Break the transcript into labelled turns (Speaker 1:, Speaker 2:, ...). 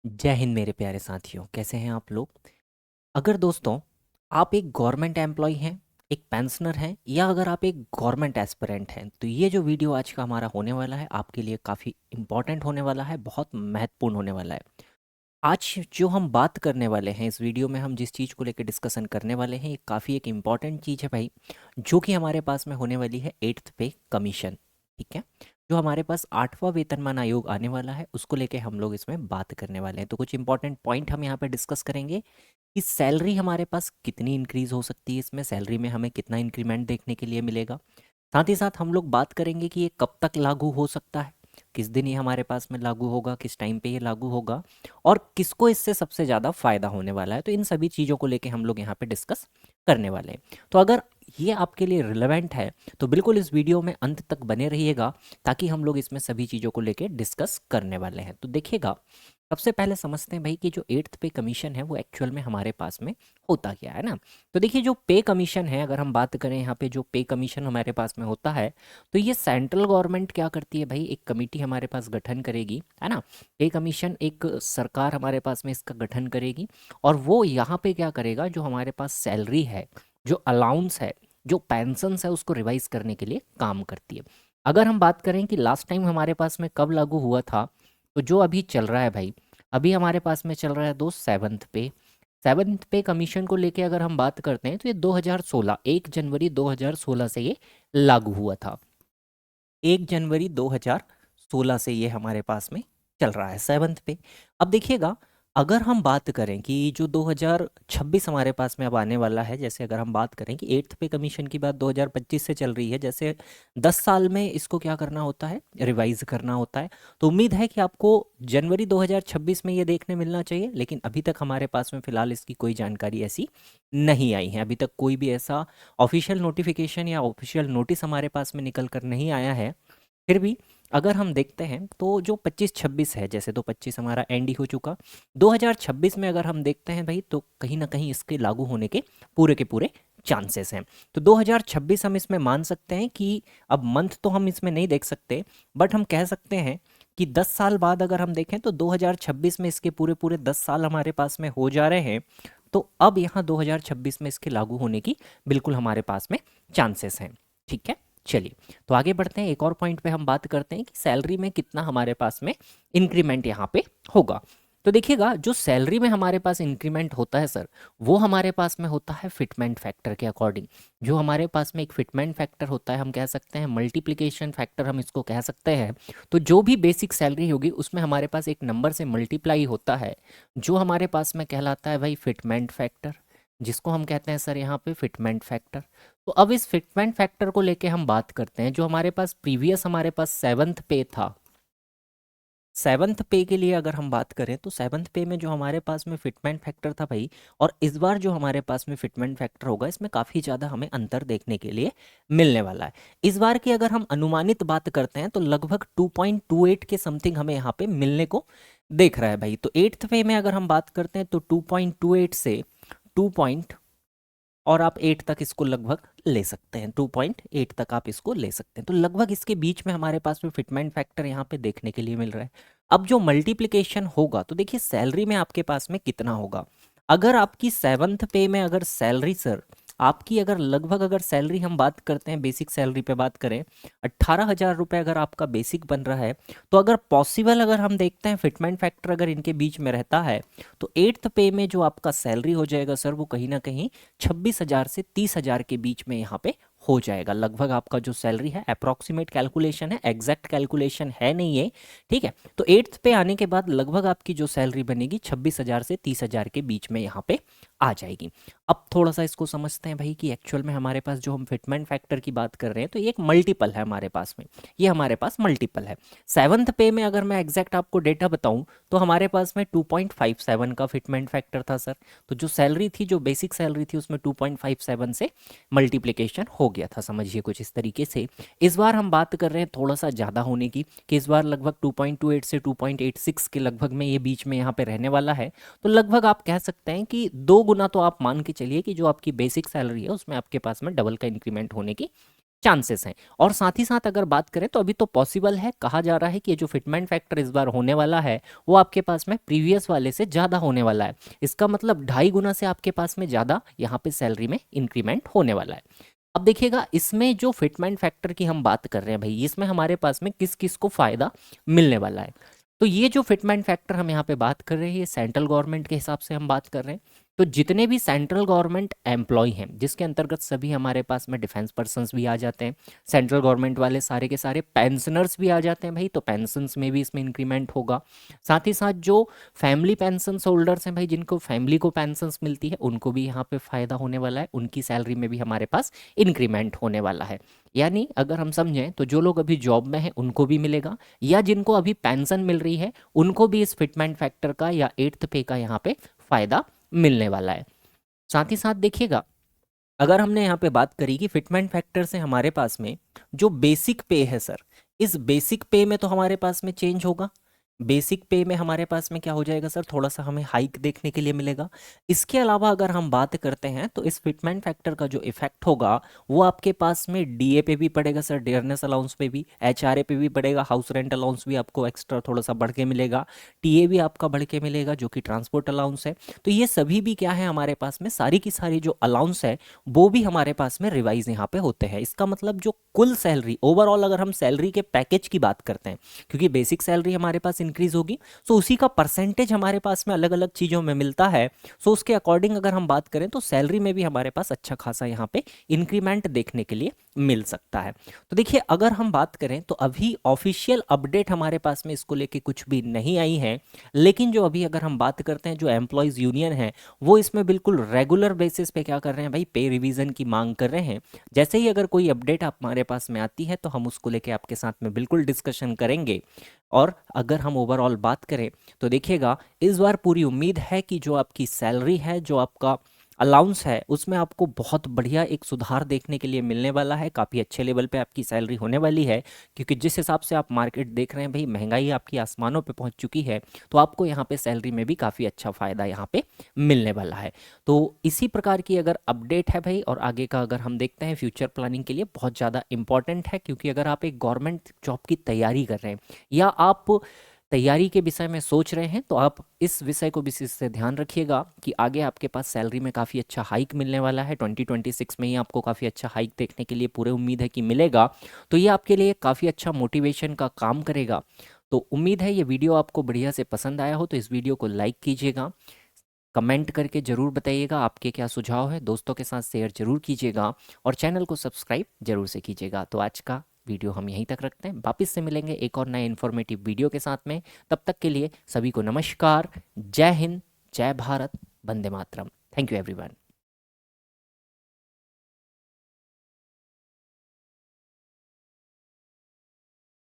Speaker 1: जय हिंद मेरे प्यारे साथियों, कैसे हैं आप लोग। अगर दोस्तों आप एक गवर्नमेंट एम्प्लॉय हैं, एक पेंशनर हैं, या अगर आप एक गवर्नमेंट एस्पिरेंट हैं, तो ये जो वीडियो आज का हमारा होने वाला है आपके लिए काफ़ी इम्पॉर्टेंट होने वाला है, बहुत महत्वपूर्ण होने वाला है। आज जो हम बात करने वाले हैं इस वीडियो में, हम जिस चीज़ को लेकर डिस्कशन करने वाले हैं, ये काफ़ी एक इम्पॉर्टेंट चीज़ है भाई, जो कि हमारे पास में होने वाली है 8th पे कमीशन। ठीक है, जो हमारे पास 8वां वेतनमान आयोग आने वाला है उसको लेके हम लोग इसमें बात करने वाले हैं। तो कुछ इंपॉर्टेंट पॉइंट हम यहाँ पे डिस्कस करेंगे कि सैलरी हमारे पास कितनी इंक्रीज़ हो सकती है, इसमें सैलरी में हमें कितना इंक्रीमेंट देखने के लिए मिलेगा। साथ ही साथ हम लोग बात करेंगे कि ये कब तक लागू हो सकता है, किस दिन ये हमारे पास में लागू होगा, किस टाइम पे ये लागू होगा, और किसको इससे सबसे ज़्यादा फ़ायदा होने वाला है। तो इन सभी चीज़ों को लेके हम लोग यहाँ पे डिस्कस करने वाले हैं। तो अगर ये आपके लिए रिलेवेंट है तो बिल्कुल इस वीडियो में अंत तक बने रहिएगा, ताकि हम लोग इसमें सभी चीज़ों को लेके डिस्कस करने वाले हैं। तो देखिएगा, सबसे पहले समझते हैं भाई कि जो 8th पे कमीशन है वो एक्चुअल में हमारे पास में होता क्या है ना। तो देखिए, जो पे कमीशन है, अगर हम बात करें यहाँ पे जो पे कमीशन हमारे पास में होता है, तो ये सेंट्रल गवर्नमेंट क्या करती है भाई, एक कमेटी हमारे पास गठन करेगी, है ना। पे कमीशन एक सरकार हमारे पास में इसका गठन करेगी, और वो यहाँ पे क्या करेगा, जो हमारे पास सैलरी है, जो अलाउंस है, जो पेंशन्स है, उसको रिवाइज करने के लिए काम करती है। अगर हम बात करें कि लास्ट टाइम हमारे पास में कब लागू हुआ था, तो जो अभी चल रहा है भाई, अभी हमारे पास में चल रहा है दोस्त 7th पे कमीशन को लेके अगर हम बात करते हैं, तो ये 2016 1 जनवरी 2016 से ये लागू हुआ था। 1 जनवरी 2016 से ये हमारे पास में चल रहा है 7th पे। अब देखिएगा, अगर हम बात करें कि जो 2026 हमारे पास में अब आने वाला है, जैसे अगर हम बात करें कि 8th पे कमीशन की बात 2025 से चल रही है, जैसे 10 साल में इसको क्या करना होता है, रिवाइज करना होता है। तो उम्मीद है कि आपको जनवरी 2026 में ये देखने मिलना चाहिए, लेकिन अभी तक हमारे पास में फ़िलहाल इसकी कोई जानकारी ऐसी नहीं आई है। अभी तक कोई भी ऐसा ऑफिशियल नोटिफिकेशन या ऑफिशियल नोटिस हमारे पास में निकल कर नहीं आया है। फिर भी अगर हम देखते हैं तो जो 25-26 है, जैसे तो 25 हमारा एंड ही हो चुका, 2026 में अगर हम देखते हैं भाई, तो कहीं ना कहीं इसके लागू होने के पूरे चांसेस हैं। तो 2026 हम इसमें मान सकते हैं कि अब मंथ तो हम इसमें नहीं देख सकते, बट हम कह सकते हैं कि 10 साल बाद अगर हम देखें तो 2026 में इसके पूरे पूरे 10 साल हमारे पास में हो जा रहे हैं। तो अब यहाँ 2026 में इसके लागू होने की बिल्कुल हमारे पास में चांसेस हैं। ठीक है, चलिए तो आगे बढ़ते हैं। एक और पॉइंट पे हम बात करते हैं कि सैलरी में कितना हमारे पास में इंक्रीमेंट यहाँ पे होगा। तो देखिएगा, जो सैलरी में हमारे पास इंक्रीमेंट होता है सर, वो हमारे पास में होता है फिटमेंट फैक्टर के अकॉर्डिंग। जो हमारे पास में एक फिटमेंट फैक्टर होता है, हम कह सकते हैं मल्टीप्लिकेशन फैक्टर हम इसको कह सकते हैं। तो जो भी बेसिक सैलरी होगी उसमें हमारे पास एक नंबर से मल्टीप्लाई होता है, जो हमारे पास में कहलाता है भाई फिटमेंट फैक्टर, जिसको हम कहते हैं सर यहाँ पे फिटमेंट फैक्टर। तो अब इस फिटमेंट फैक्टर को लेके हम बात करते हैं। जो हमारे पास प्रीवियस हमारे पास 7th पे था, 7th पे के लिए अगर हम बात करें तो 7th पे में जो हमारे पास में फिटमेंट फैक्टर था भाई, और इस बार जो हमारे पास में फिटमेंट फैक्टर होगा, इसमें काफ़ी ज़्यादा हमें अंतर देखने के लिए मिलने वाला है। इस बार की अगर हम अनुमानित बात करते हैं तो लगभग 2.28 के समथिंग हमें यहाँ पे मिलने को देख रहा है भाई। तो 8th पे में अगर हम बात करते हैं तो 2.28 से 2 और आप 8 तक इसको लगभग ले सकते हैं, 2.8 तक आप इसको ले सकते हैं। तो लगभग इसके बीच में हमारे पास में फिटमेंट फैक्टर यहाँ पे देखने के लिए मिल रहा है। अब जो मल्टीप्लिकेशन होगा, तो देखिए सैलरी में आपके पास में कितना होगा। अगर आपकी 7th पे में अगर सैलरी सर आपकी, अगर लगभग अगर सैलरी हम बात करते हैं, बेसिक सैलरी पे बात करें, 18,000 रुपये अगर आपका बेसिक बन रहा है, तो अगर पॉसिबल अगर हम देखते हैं फिटमेंट फैक्टर अगर इनके बीच में रहता है, तो 8th पे में जो आपका सैलरी हो जाएगा सर, वो कहीं ना कहीं 26,000 से 30,000 के बीच में यहाँ पे हो जाएगा। लगभग आपका जो सैलरी है, अप्रॉक्सीमेट कैलकुलेशन है, एग्जैक्ट कैलकुलेशन है नहीं ये, ठीक है। तो 8th पे आने के बाद लगभग आपकी जो सैलरी बनेगी 26,000 से 30,000 के बीच में यहाँ पे आ जाएगी। अब थोड़ा सा इसको समझते हैं भाई कि एक्चुअल में हमारे पास जो हम फिटमेंट फैक्टर की बात कर रहे हैं, तो ये एक मल्टीपल है हमारे पास में, ये हमारे पास मल्टीपल है। 7th पे में अगर मैं एग्जैक्ट आपको डेटा बताऊं, तो हमारे पास में 2.57 का फिटमेंट फैक्टर था सर। तो जो सैलरी थी, जो बेसिक सैलरी थी, उसमें 2.57 से मल्टीप्लिकेशन हो गया था, समझिए कुछ इस तरीके से। इस बार हम बात कर रहे हैं थोड़ा सा ज़्यादा होने की, कि इस बार लगभग 2.28 से 2.86 के लगभग में ये बीच में यहाँ पे रहने वाला है। तो लगभग आप कह सकते हैं कि 2 गुना तो आप मान के चलिए कि जो आपकी बेसिक सैलरी है उसमें आपके पास में डबल का इंक्रीमेंट होने की चांसेस हैं। और साथ ही साथ अगर बात करें तो अभी तो पॉसिबल है, कहा जा रहा है कि ये जो फिटमेंट फैक्टर इस बार होने वाला है वो आपके पास में प्रीवियस वाले से ज़्यादा होने वाला है। इसका मतलब 2.5 गुना से आपके पास में ज़्यादा यहाँ पे सैलरी में इंक्रीमेंट होने वाला है। अब देखिएगा, इसमें जो फिटमेंट फैक्टर की हम बात कर रहे हैं भाई, इसमें हमारे पास में किस किस को फ़ायदा मिलने वाला है। तो ये जो फिटमेंट फैक्टर हम यहाँ पे बात कर रहे हैं, ये सेंट्रल गवर्नमेंट के हिसाब से हम बात कर रहे हैं। तो जितने भी सेंट्रल गवर्नमेंट एम्प्लॉय हैं, जिसके अंतर्गत सभी हमारे पास में डिफेंस पर्सन्स भी आ जाते हैं, सेंट्रल गवर्नमेंट वाले सारे के सारे पेंशनर्स भी आ जाते हैं भाई, तो पेंशन्स में भी इसमें इंक्रीमेंट होगा। साथ ही साथ जो फैमिली पेंशन होल्डर्स हैं भाई, जिनको फैमिली को पेंशन्स मिलती है, उनको भी यहाँ पे फ़ायदा होने वाला है, उनकी सैलरी में भी हमारे पास इंक्रीमेंट होने वाला है। यानी अगर हम समझें तो जो लोग अभी जॉब में हैं उनको भी मिलेगा, या जिनको अभी पेंशन मिल रही है उनको भी इस फिटमेंट फैक्टर का या 8th पे का यहाँ पे फ़ायदा मिलने वाला है। साथ ही साथ देखिएगा, अगर हमने यहाँ पे बात करी कि फिटमेंट फैक्टर से हमारे पास में जो बेसिक पे है सर, इस बेसिक पे में तो हमारे पास में चेंज होगा। बेसिक पे में हमारे पास में क्या हो जाएगा सर, थोड़ा सा हमें हाइक देखने के लिए मिलेगा। इसके अलावा अगर हम बात करते हैं तो इस फिटमेंट फैक्टर का जो इफेक्ट होगा वो आपके पास में डीए पे भी पड़ेगा सर, डियरनेस अलाउंस पे भी, एचआरए पे भी पड़ेगा, हाउस रेंट अलाउंस भी आपको एक्स्ट्रा थोड़ा सा बढ़ के मिलेगा, टीए भी आपका बढ़ के मिलेगा जो कि ट्रांसपोर्ट अलाउंस है। तो ये सभी भी क्या है हमारे पास में, सारी की सारी जो अलाउंस है वो भी हमारे पास में रिवाइज यहाँ पे होते हैं। इसका मतलब जो कुल सैलरी ओवरऑल, अगर हम सैलरी के पैकेज की बात करते हैं, क्योंकि बेसिक सैलरी हमारे पास इंक्रीज होगी, सो उसी का परसेंटेज हमारे पास में अलग अलग चीज़ों में मिलता है। सो उसके अकॉर्डिंग अगर हम बात करें तो सैलरी में भी हमारे पास अच्छा खासा यहाँ पे इंक्रीमेंट देखने के लिए मिल सकता है। तो देखिए, अगर हम बात करें तो अभी ऑफिशियल अपडेट हमारे पास में इसको लेके कुछ भी नहीं आई है, लेकिन जो अभी अगर हम बात करते हैं, जो एम्प्लॉयज़ यूनियन है वो इसमें बिल्कुल रेगुलर बेसिस पे क्या कर रहे हैं भाई, पे रिवीजन की मांग कर रहे हैं। जैसे ही अगर कोई अपडेट हमारे पास में आती है तो हम उसको लेके आपके साथ में बिल्कुल डिस्कशन करेंगे। और अगर हम ओवरऑल बात करें तो देखिएगा, इस बार पूरी उम्मीद है कि जो आपकी सैलरी है, जो आपका अलाउंस है, उसमें आपको बहुत बढ़िया एक सुधार देखने के लिए मिलने वाला है। काफ़ी अच्छे लेवल पे आपकी सैलरी होने वाली है, क्योंकि जिस हिसाब से आप मार्केट देख रहे हैं भाई, महंगाई आपकी आसमानों पे पहुंच चुकी है, तो आपको यहाँ पे सैलरी में भी काफ़ी अच्छा फ़ायदा यहाँ पे मिलने वाला है। तो इसी प्रकार की अगर अपडेट है भाई, और आगे का अगर हम देखते हैं फ्यूचर प्लानिंग के लिए बहुत ज़्यादा इंपॉर्टेंट है, क्योंकि अगर आप एक गवर्नमेंट जॉब की तैयारी कर रहे हैं या आप तैयारी के विषय में सोच रहे हैं, तो आप इस विषय को विशेष से ध्यान रखिएगा कि आगे आपके पास सैलरी में काफ़ी अच्छा हाइक मिलने वाला है। 2026 में ही आपको काफ़ी अच्छा हाइक देखने के लिए पूरे उम्मीद है कि मिलेगा। तो ये आपके लिए काफ़ी अच्छा मोटिवेशन का काम करेगा। तो उम्मीद है ये वीडियो आपको बढ़िया से पसंद आया हो, तो इस वीडियो को लाइक कीजिएगा, कमेंट करके ज़रूर बताइएगा आपके क्या सुझाव है, दोस्तों के साथ शेयर जरूर कीजिएगा, और चैनल को सब्सक्राइब जरूर से कीजिएगा। तो आज का वीडियो हम यहीं तक रखते हैं, वापस से मिलेंगे एक और नए इन्फॉर्मेटिव वीडियो के साथ में। तब तक के लिए सभी को नमस्कार, जय हिंद, जय भारत, वंदे मातरम। Thank you everyone.